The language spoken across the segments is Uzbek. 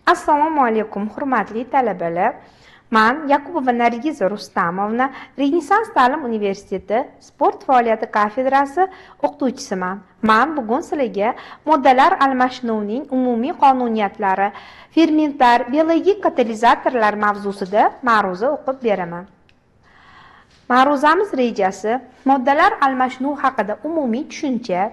Assalomu alaykum, hurmatli talabalar. Men Yakubova Nargiza Rustamovna, Renessans ta'lim universiteti sport faoliyati kafedrasi o'qituvchisiman. Men bugun sizlarga moddalar almashinuvining umumiy qonuniyatlari, fermentlar, biologik katalizatorlar mavzusida ma'ruza o'qib beraman. Ma'ruzamiz rejasi moddalar almashinuvi haqida umumiy tushuncha,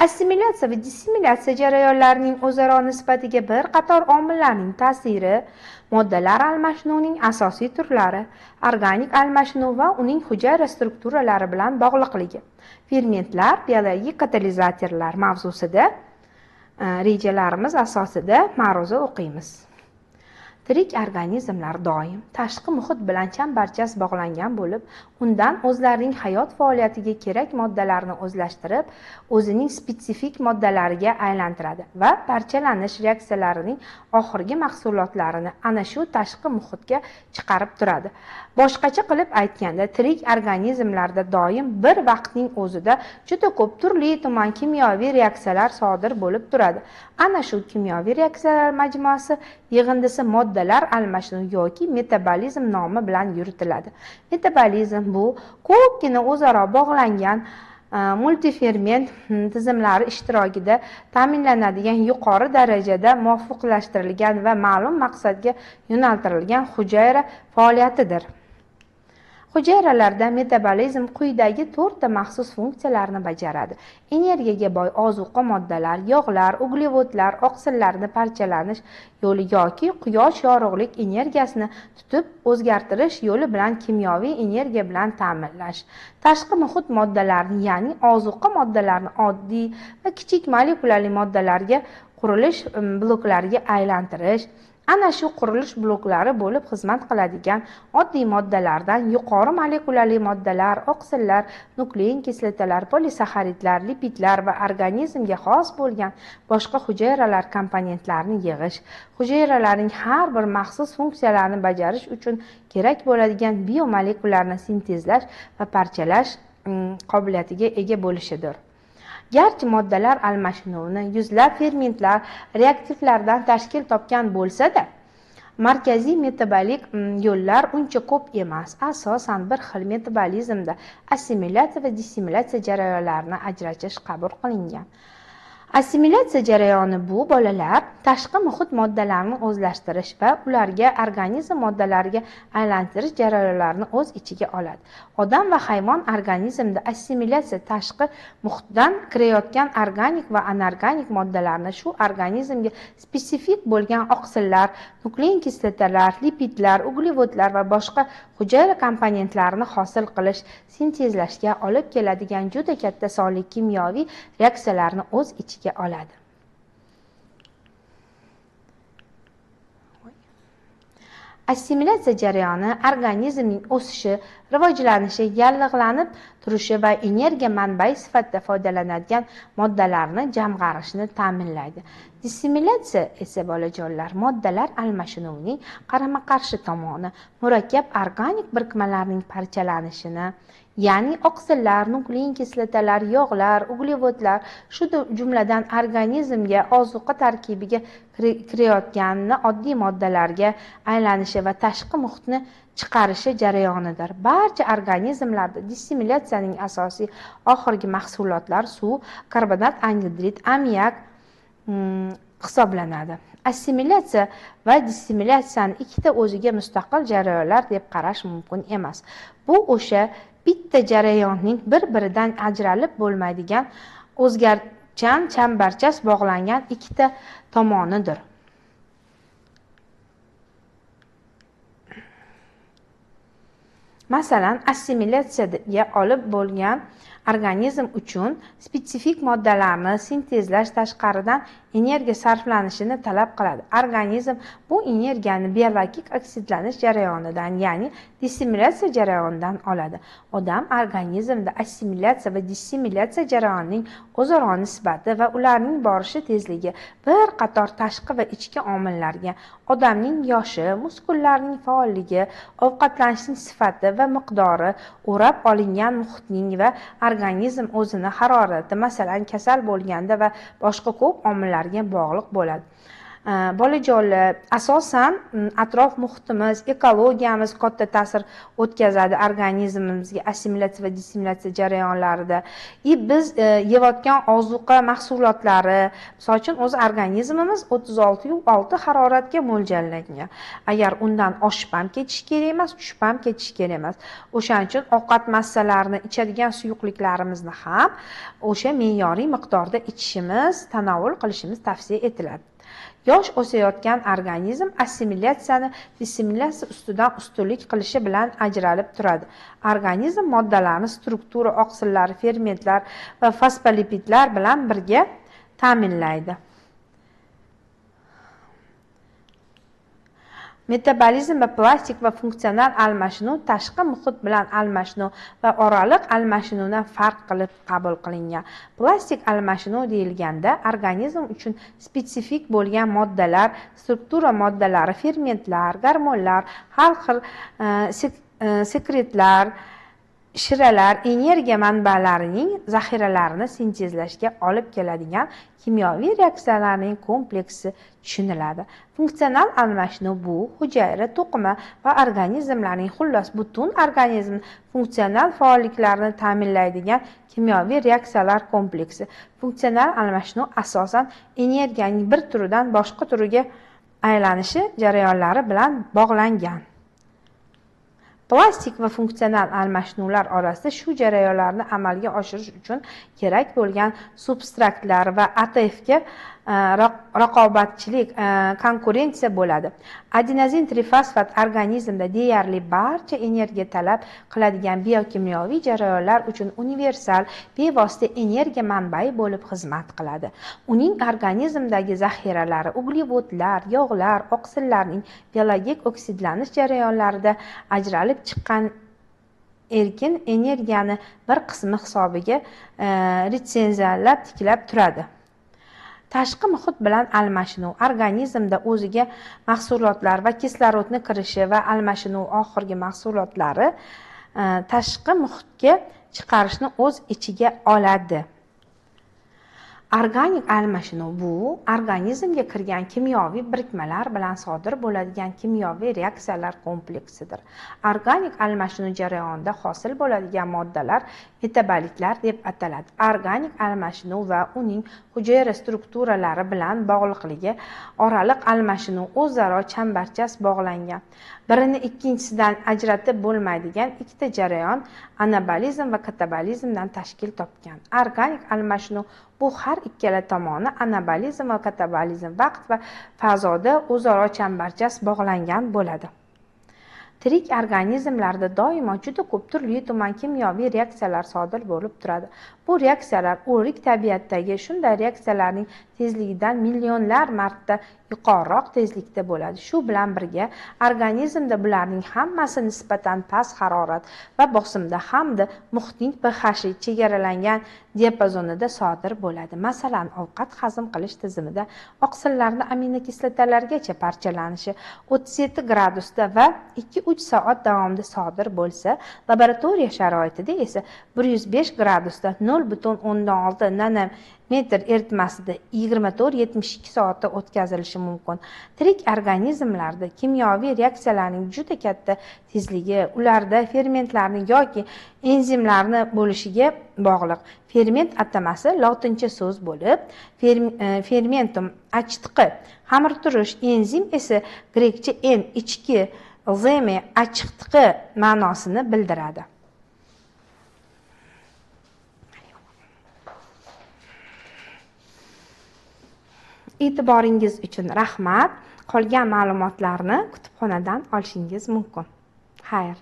assimilyatsiya va dissimilyatsiya jarayonlarining o'zaro nisbatiga bir qator omillarning ta'siri, moddalar almashinuvining asosiy turlari, organik almashinuv va uning hujayra strukturalari bilan bog'liqligi, fermentlar, biologik katalizatorlar mavzusida rejalarimiz asosida ma'ruza o'qiymiz. Tirik organizmlar doim tashqi muhit bilan chambarchas bog'langan bo'lib, undan o'zlarining hayot faoliyatiga kerak moddalarni o'zlashtirib, o'zining spetsifik moddalariga aylantiradi va parchalanish reaksiyalarining oxirgi mahsulotlarini ana shu tashqi muhitga chiqarib turadi. Boshqacha qilib aytganda, tirik organizmlarda doim bir vaqtning o'zida juda ko'p turli-tuman kimyoviy reaksiyalar sodir bo'lib turadi. Ana shu kimyoviy reaksiyalar majmuasi yig'indisi moddalar almashinuvi yoki metabolizm nomi bilan yuritiladi. Metabolizm bu ko'pgina o'zaro bog'langan multiferment tizimlari ishtirokida ta'minlanadigan yuqori darajada muvofiqlashtirilgan va ma'lum maqsadga yo'naltirilgan hujayra faoliyatidir. Hujayralarda metabolizm quyidagi 4 ta maxsus funksiyalarni bajaradi. Energiyaga boy ozuqa moddalar, yog'lar, uglevodlar, oqsillarni parchalanish yo'li yoki quyosh yorug'lik energiyasini tutib o'zgartirish yo'li bilan kimyoviy energiya bilan ta'minlash. Tashqi muhit moddalarini, ya'ni ozuqa moddalarini oddiy va kichik molekulyarli moddalarga qurilish bloklariga aylantirish. Ana shu qurilish bloklari bo'lib xizmat qiladigan oddiy moddalardan yuqori molekulyarli moddalar, oqsillar, nuklein kislotalar, polisaxaridlar, lipidlar va organizmga xos bo'lgan boshqa hujayralar komponentlarini yig'ish, hujayralarning har bir maxsus funksiyalarni bajarish uchun kerak bo'ladigan biomolekularni sintezlash va parchalash qobiliyatiga ega bo'lishidir. Garchi moddalar almashinuvini yuzlab fermentlar, reaktivlardan tashkil topgan bo'lsa-da, markaziy metabolik yo'llar uncha ko'p emas. Asosan bir xil metabolizmda assimilyatsiya va dissimilyatsiya jarayonlarini ajratish qabul qilingan. Assimilyatsiya jarayoni bu bolalar tashqi muhit moddalarini o'zlashtirish va ularga organizm moddalariga aylantirish jarayonlarini o'z ichiga oladi. Odam va hayvon organizmida assimilyatsiya tashqi muhitdan kirayotgan organik va anorganik moddalarni shu organizmga spetsifik bo'lgan oqsillar, nuklein kislotalar, lipidlar, uglevodlar va boshqa hujayra komponentlarini hosil qilish, sintezlashga olib keladigan juda katta sonli kimyoviy reaksiyalarni o'z ichiga oladi. Assimilyatsiya jarayoni organizmning o'sishi, rivojlanishi, yallig'lanib turishi va energiya manbai sifatida foydalanadigan moddalarni jamg'arishni ta'minlaydi. Dissimilyatsiya esa bolajonlar moddalar almashinuvining qarama-qarshi tomoni, murakkab organik birikmalarning parchalanishini, ya'ni oqsillar, nuklein kislotalar, yog'lar, uglevodlar, shu jumladan organizmga ozuqa tarkibiga kirayotgan oddiy moddalarga aylanishi va tashqi muhitni chiqarishi jarayonidir. Barcha organizmlarda dissimilyatsiyaning asosiy oxirgi mahsulotlar suv, karbonat angidrid, ammiak hisoblanadi. Assimilyatsiya va dissimilyatsiyani ikkita o'ziga mustaqil jarayonlar deb qarash mumkin emas. Bu o'sha bitta jarayonning bir-biridan ajralib bo'lmaydigan o'zgarchan chambarchas bog'langan ikkita tomonidir. Masalan, assimilyatsiyaga olib bo'lgan organizm uchun spetsifik moddalarni sintezlash tashqaridan energiya sarflanishini talab qiladi. Organizm bu energiyani biologik oksidlanish jarayonidan, ya'ni dissimilyatsiya jarayonidan oladi. Odam organizmda assimilyatsiya va dissimilyatsiya jarayonining o'zaro nisbati va ularning borishi tezligi bir qator tashqi va ichki omillarga, odamning yoshi, muskullarning faolligi, ovqatlanishning sifati va miqdori, o'rab olingan muhitning va organizm o'zini harorati, masalan, kasal bo'lganda va boshqa ko'p omillarga bog'liq bo'ladi. Bolajonlar, asosan atrof muhitimiz, ekologiyamiz katta ta'sir o'tkazadi organizmimizga assimilyatsiya va dissimilyatsiya jarayonlarida. Biz yeyotgan ozuqa mahsulotlari, misol uchun o'z organizmimiz 36,6 haroratga mo'ljallangan. Agar undan oshib ham ketish kerak emas, tushib ham ketish kerak emas. O'shaning uchun ovqat massalarini, ichadigan suyuqliklarimizni ham o'sha me'yoriy miqdorda ichishimiz, tanovul qilishimiz tavsiya etiladi. Yosh o'sayotgan organizm assimilyatsiyani dissimilyatsiya ustidan ustunlik qilishi bilan ajralib turadi. Organizm moddalarni struktura oqsillari, fermentlar va fosfolipidlar bilan birga ta'minlaydi. Metabolizm va plastik va funksional almashinuv tashqi muhit bilan almashinuv va oraliq almashinuvdan farq qilib qabul qilingan. Plastik almashinuv deyilganda organizm uchun spetsifik bo'lgan moddalar, struktura moddalari, fermentlar, gormonlar, har xil sekretlar, shiralar energiya manbalarining zaxiralarini sintezlashga olib keladigan kimyoviy reaksiyalarning kompleksi tushuniladi. Funksional almashinuv bu hujayra, to'qima va organizmlarning, xullas butun organizm funksional faolliklarini ta'minlaydigan kimyoviy reaksiyalar kompleksi. Funksional almashinuv asosan energiyaning bir turidan boshqa turiga aylanishi jarayonlari bilan bog'langan. Plastik va funksional almashinuvlar orasida shu jarayonlarni amalga oshirish uchun kerak bo'lgan substratlar va ATFga raqobatchilik, konkurensiya bo'ladi. Adenozin trifosfat organizmda deyarli barcha energiya talab qiladigan biokimyoviy jarayonlar uchun universal, bevosita energiya manbai bo'lib xizmat qiladi. Uning organizmdagi zaxiralari uglevodlar, yog'lar, oqsillarning biologik oksidlanish jarayonlarida ajralib chiqqan erkin energiyani bir qismi hisobiga retsenziyalab tiklab turadi. Tashqi muhit bilan almashinuv organizmda o'ziga mahsulotlar va kislorodni kirishi va almashinuv oxirgi mahsulotlari tashqi muhitga chiqarishni o'z ichiga oladi. Organik almashinuv bu organizmga kirgan kimyoviy birikmalar bilan sodir bo'ladigan kimyoviy reaksiyalar kompleksidir. Organik almashinuv jarayonida hosil bo'ladigan moddalar metabolitlar deb ataladi. Organik almashinuv va uning hujayra strukturalari bilan bog'liqligi oraliq almashinuv o'zaro chambarchas bog'langan. Birini ikkinchisidan ajratib bo'lmaydigan ikkita jarayon anabolizm va katabolizmdan tashkil topgan. Organik almashinuv bu har ikkala tomoni anabolizm va katabolizm vaqt va fazoda o'zaro chambarchas bog'langan bo'ladi. Tirik organizmlarda doimo juda ko'p turli tuman kimyoviy reaksiyalar sodir bo'lib turadi. Bu reaksiyalar o'lik tabiatdagi shunday reaksiyalarning tezligidan millionlar marta yuqoriroq tezlikda bo'ladi. Shu bilan birga organizmda bularning hammasi nisbatan past harorat va bosimda hamda muhitning pH chegaralangan diapazonida sodir bo'ladi. Masalan, ovqat hazm qilish tizimida oqsillarning aminokislotalargacha parchalanishi 37 gradusda va 2-3 soat davomida sodir bo'lsa, laboratoriya sharoitida esa 105 gradusda 0,6 nanometr eritmasida 24-72 soatda o'tkazilishi mumkin. Tirik organizmlarda kimyoviy reaksiyalarning juda katta tezligi ularda fermentlarning yoki enzimlarni bo'lishiga bog'liq. Ferment atamasi lotincha so'z bo'lib, fermentum achitqi, xamirturush, enzim esa grekcha en, ichki, zeme, achitqi ma'nosini bildiradi. E'tiboringiz uchun rahmat. Qolgan ma'lumotlarni kutubxonadan olishingiz mumkin. Xayr.